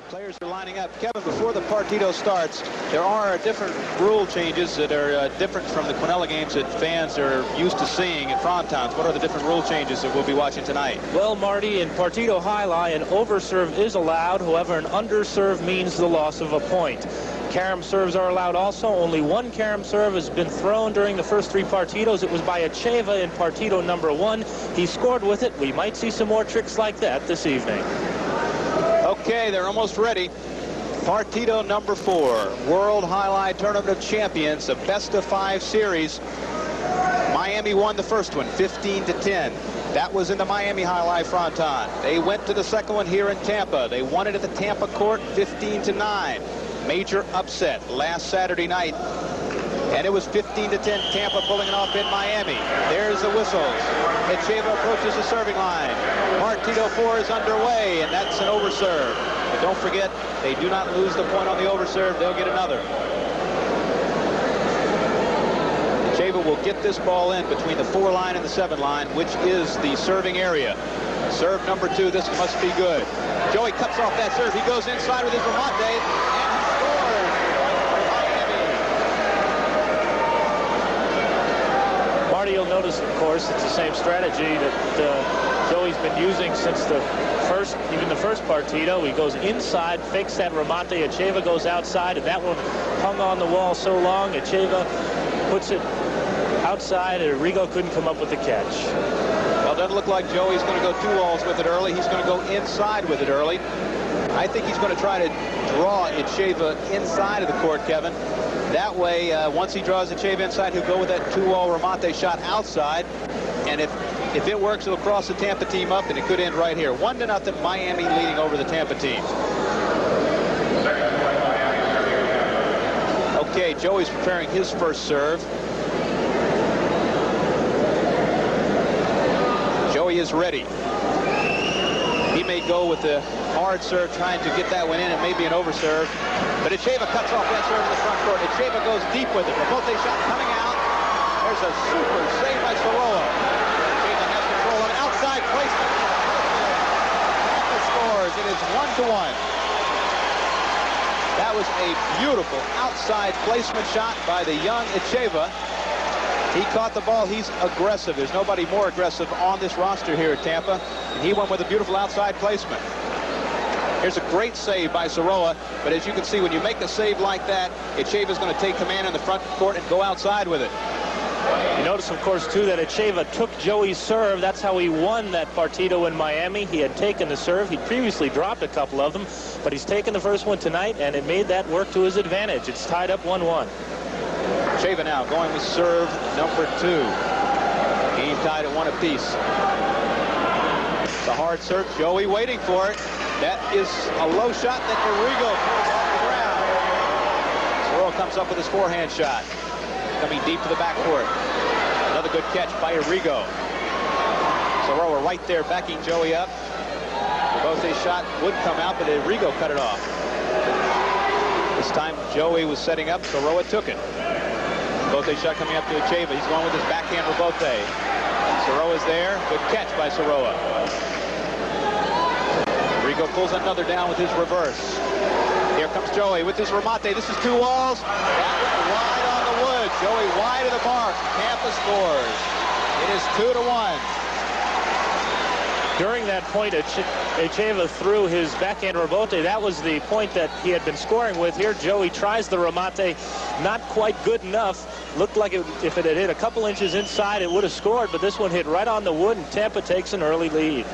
Players are lining up. Kevin, before the partido starts, there are different rule changes that are different from the Quinella games that fans are used to seeing at Frontons. What are the different rule changes that we'll be watching tonight? Well, Marty, in partido highlight, an overserve is allowed. However, an underserve means the loss of a point. Carom serves are allowed also. Only one carom serve has been thrown during the first three partidos. It was by Acheva in partido number 1. He scored with it. We might see some more tricks like that this evening. Okay, they're almost ready. Partido number 4, World Highlight Tournament of Champions, a best-of-5 series. Miami won the first one, 15-10. That was in the Miami Highlight Fronton. They went to the second one here in Tampa. They won it at the Tampa court, 15-9. Major upset last Saturday night. And it was 15-10, Tampa pulling it off in Miami. There's the whistles. Acheva approaches the serving line. Partido 4 is underway, and that's an overserve. But don't forget, they do not lose the point on the overserve. They'll get another. Acheva will get this ball in between the 4 line and the 7 line, which is the serving area. Serve number 2, this must be good. Joey cuts off that serve. He goes inside with his remate, and he scores. Marty, you'll notice, of course, it's the same strategy that Joey's been using since even the first partido. He goes inside, fakes that remate. Acheva goes outside, and that one hung on the wall so long. Acheva puts it outside, and Rigo couldn't come up with the catch. Well, it doesn't look like Joey's going to go 2 walls with it early. He's going to go inside with it early. I think he's going to try to draw Acheva inside of the court, Kevin. That way, once he draws Acheva inside, he'll go with that 2-wall remate shot outside. And if it works, it'll cross the Tampa team up, and it could end right here. 1-0, Miami leading over the Tampa team. Okay, Joey's preparing his first serve. Joey is ready. He may go with the hard serve, trying to get that one in. It may be an overserve. But Acheva cuts off that serve in the front court. Acheva goes deep with it. Remate shot coming out. There's a super save by Sorolla. Acheva has control of it. Outside placement. Tampa scores. It is 1-1. That was a beautiful outside placement shot by the young Acheva. He caught the ball. He's aggressive. There's nobody more aggressive on this roster here at Tampa. And he went with a beautiful outside placement. Here's a great save by Sorolla, but as you can see, when you make a save like that, Acheva's going to take command in the front court and go outside with it. You notice, of course, too, that Acheva took Joey's serve. That's how he won that partido in Miami. He had taken the serve. He'd previously dropped a couple of them, but he's taken the first one tonight, and it made that work to his advantage. It's tied up 1-1. Acheva now going with serve number 2. Game tied at 1 apiece. It's a hard serve. Joey waiting for it. That is a low shot that Arrigo pulls off the ground. Sorolla comes up with his forehand shot. Coming deep to the backcourt. Another good catch by Arrigo. Sorolla right there backing Joey up. Remate shot would come out, but Arrigo cut it off. This time Joey was setting up. Sorolla took it. Remate shot coming up to Acheva. He's going with his backhand Remate. Sorolla's there. Good catch by Sorolla. Rigo pulls another down with his reverse. Here comes Joey with his remate. This is 2 walls. That went wide on the wood. Joey wide of the mark. Tampa scores. It is 2-1. During that point, Acheva threw his backhand remate. That was the point that he had been scoring with. Here, Joey tries the remate. Not quite good enough. Looked like if it had hit a couple inches inside, it would have scored, but this one hit right on the wood, and Tampa takes an early lead.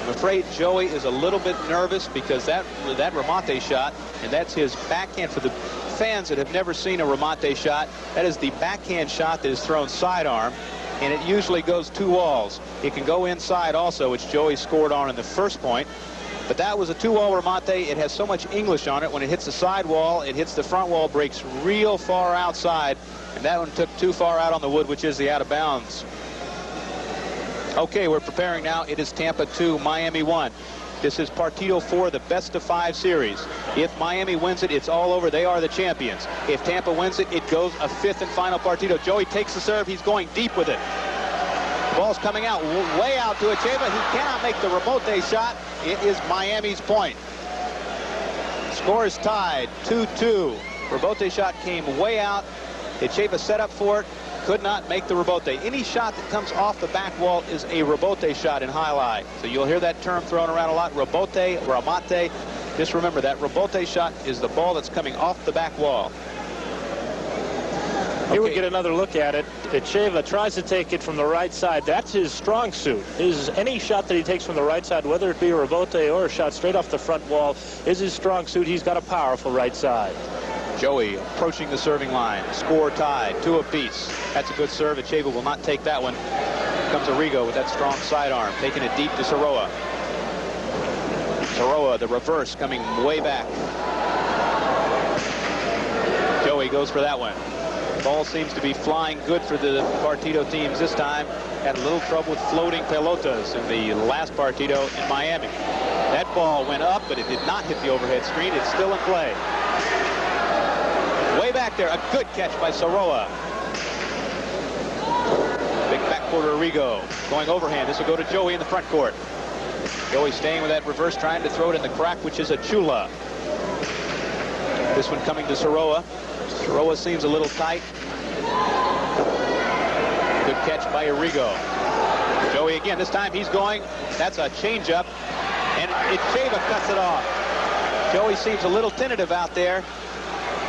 I'm afraid Joey is a little bit nervous because that remate shot, and that's his backhand. For the fans that have never seen a remate shot, that is the backhand shot that is thrown sidearm, and it usually goes 2 walls. It can go inside also, which Joey scored on in the first point. But that was a 2-wall remate. It has so much English on it. When it hits the side wall, it hits the front wall, breaks real far outside, and that one took too far out on the wood, which is the out of bounds. Okay, we're preparing now. It is Tampa 2, Miami 1. This is Partido 4, the best-of-5 series. If Miami wins it, it's all over. They are the champions. If Tampa wins it, it goes a 5th and final Partido. Joey takes the serve. He's going deep with it. Ball's coming out, way out to Acheva. He cannot make the remate shot. It is Miami's point. Score is tied, 2-2. Rebote shot came way out. Echeva set up for it, could not make the rebote. Any shot that comes off the back wall is a rebote shot in highlight. So you'll hear that term thrown around a lot, rebote, remate. Just remember that rebote shot is the ball that's coming off the back wall. Here we get another look at it. Echeva tries to take it from the right side. That's his strong suit. Any shot that he takes from the right side, whether it be a rebote or a shot straight off the front wall, is his strong suit. He's got a powerful right side. Joey approaching the serving line. Score tied, 2 apiece. That's a good serve. Echeva will not take that one. Comes Arrigo with that strong sidearm, taking it deep to Soroa. Soroa, the reverse, coming way back. Joey goes for that one. Ball seems to be flying good for the Partido teams this time. Had a little trouble with floating pelotas in the last Partido in Miami. That ball went up, but it did not hit the overhead screen. It's still in play. Way back there, a good catch by Soroa. Big backcourt Arrigo going overhand. This will go to Joey in the front court. Joey staying with that reverse, trying to throw it in the crack, which is a chula. This one coming to Soroa. Soroa seems a little tight. Good catch by Arrigo. Joey again, this time he's going. That's a changeup, and Echeva cuts it off. Joey seems a little tentative out there,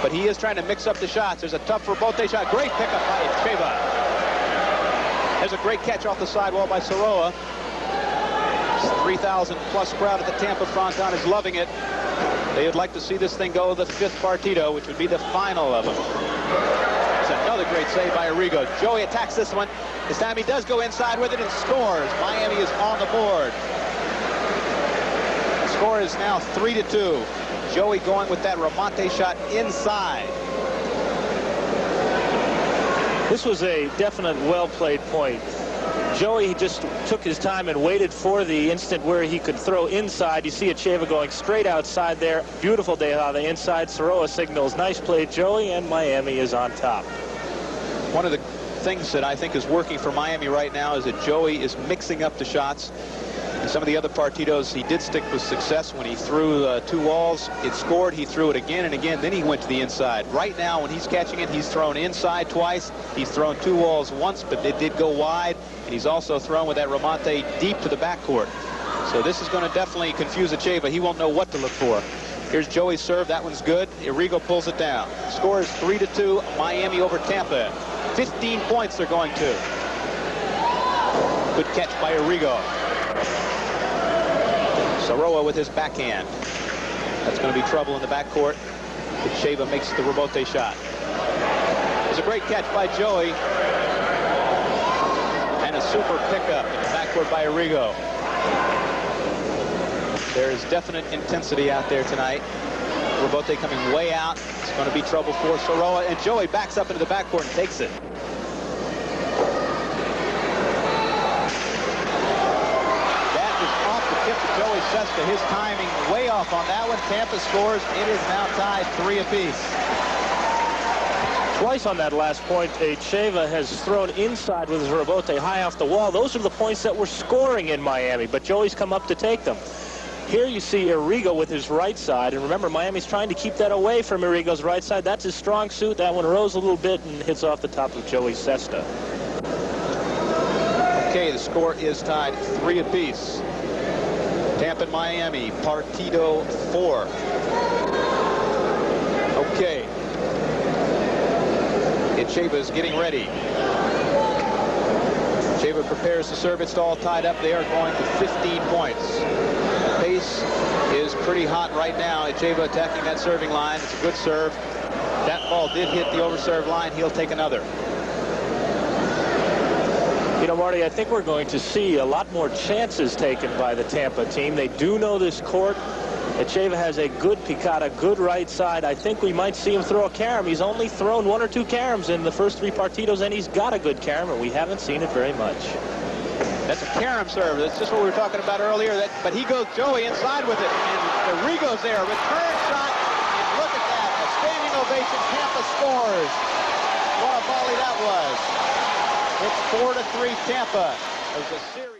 but he is trying to mix up the shots. There's a tough rebote shot. Great pickup by Echeva. There's a great catch off the sidewall by Soroa. 3,000 plus crowd at the Tampa Fronton is loving it. They would like to see this thing go to the 5th Partido, which would be the final of them. It's another great save by Arrigo. Joey attacks this one. This time he does go inside with it and scores. Miami is on the board. The score is now 3-2. Joey going with that remate shot inside. This was a definite well-played point. Joey just took his time and waited for the instant where he could throw inside. You see Echeva going straight outside there. Beautiful day on the inside. Soroa signals, nice play, Joey, and Miami is on top. One of the things that I think is working for Miami right now is that Joey is mixing up the shots. In some of the other Partidos, he did stick with success. When he threw 2 walls, it scored. He threw it again and again. Then he went to the inside. Right now, when he's catching it, he's thrown inside twice. He's thrown 2 walls once, but it did go wide. And he's also thrown with that remate deep to the backcourt. So this is going to definitely confuse Echeva. He won't know what to look for. Here's Joey's serve. That one's good. Arrigo pulls it down. Score is 3-2. Miami over Tampa. 15 points they're going to. Good catch by Arrigo. Soroa with his backhand. That's going to be trouble in the backcourt. Echeva makes the rebote shot. It's a great catch by Joey. And a super pickup in the backcourt by Arrigo. There is definite intensity out there tonight. Rebote coming way out. It's going to be trouble for Soroa. And Joey backs up into the backcourt and takes it. Joey Sesta, his timing way off on that one. Tampa scores. It is now tied 3 apiece. Twice on that last point, Echeva has thrown inside with his rebote high off the wall. Those are the points that were scoring in Miami, but Joey's come up to take them. Here you see Arrigo with his right side, and remember, Miami's trying to keep that away from Arrigo's right side. That's his strong suit. That one rose a little bit and hits off the top of Joey Sesta. Okay, the score is tied 3 apiece. Tampa and Miami, Partido 4. Okay. Echeva is getting ready. Echeva prepares to serve. It's all tied up. They are going to 15 points. The pace is pretty hot right now. Echeva attacking that serving line. It's a good serve. That ball did hit the overserve line. He'll take another. You know, Marty, I think we're going to see a lot more chances taken by the Tampa team. They do know this court. Echeva has a good picada, good right side. I think we might see him throw a carom. He's only thrown 1 or 2 caroms in the first 3 Partidos, and he's got a good carom, and we haven't seen it very much. That's a carom serve. That's just what we were talking about earlier. But he goes, Joey, inside with it. And Arrigo's there. Return shot. And look at that. A standing ovation. Tampa scores. What a volley that was. It's 4-3 Tampa. It was a series.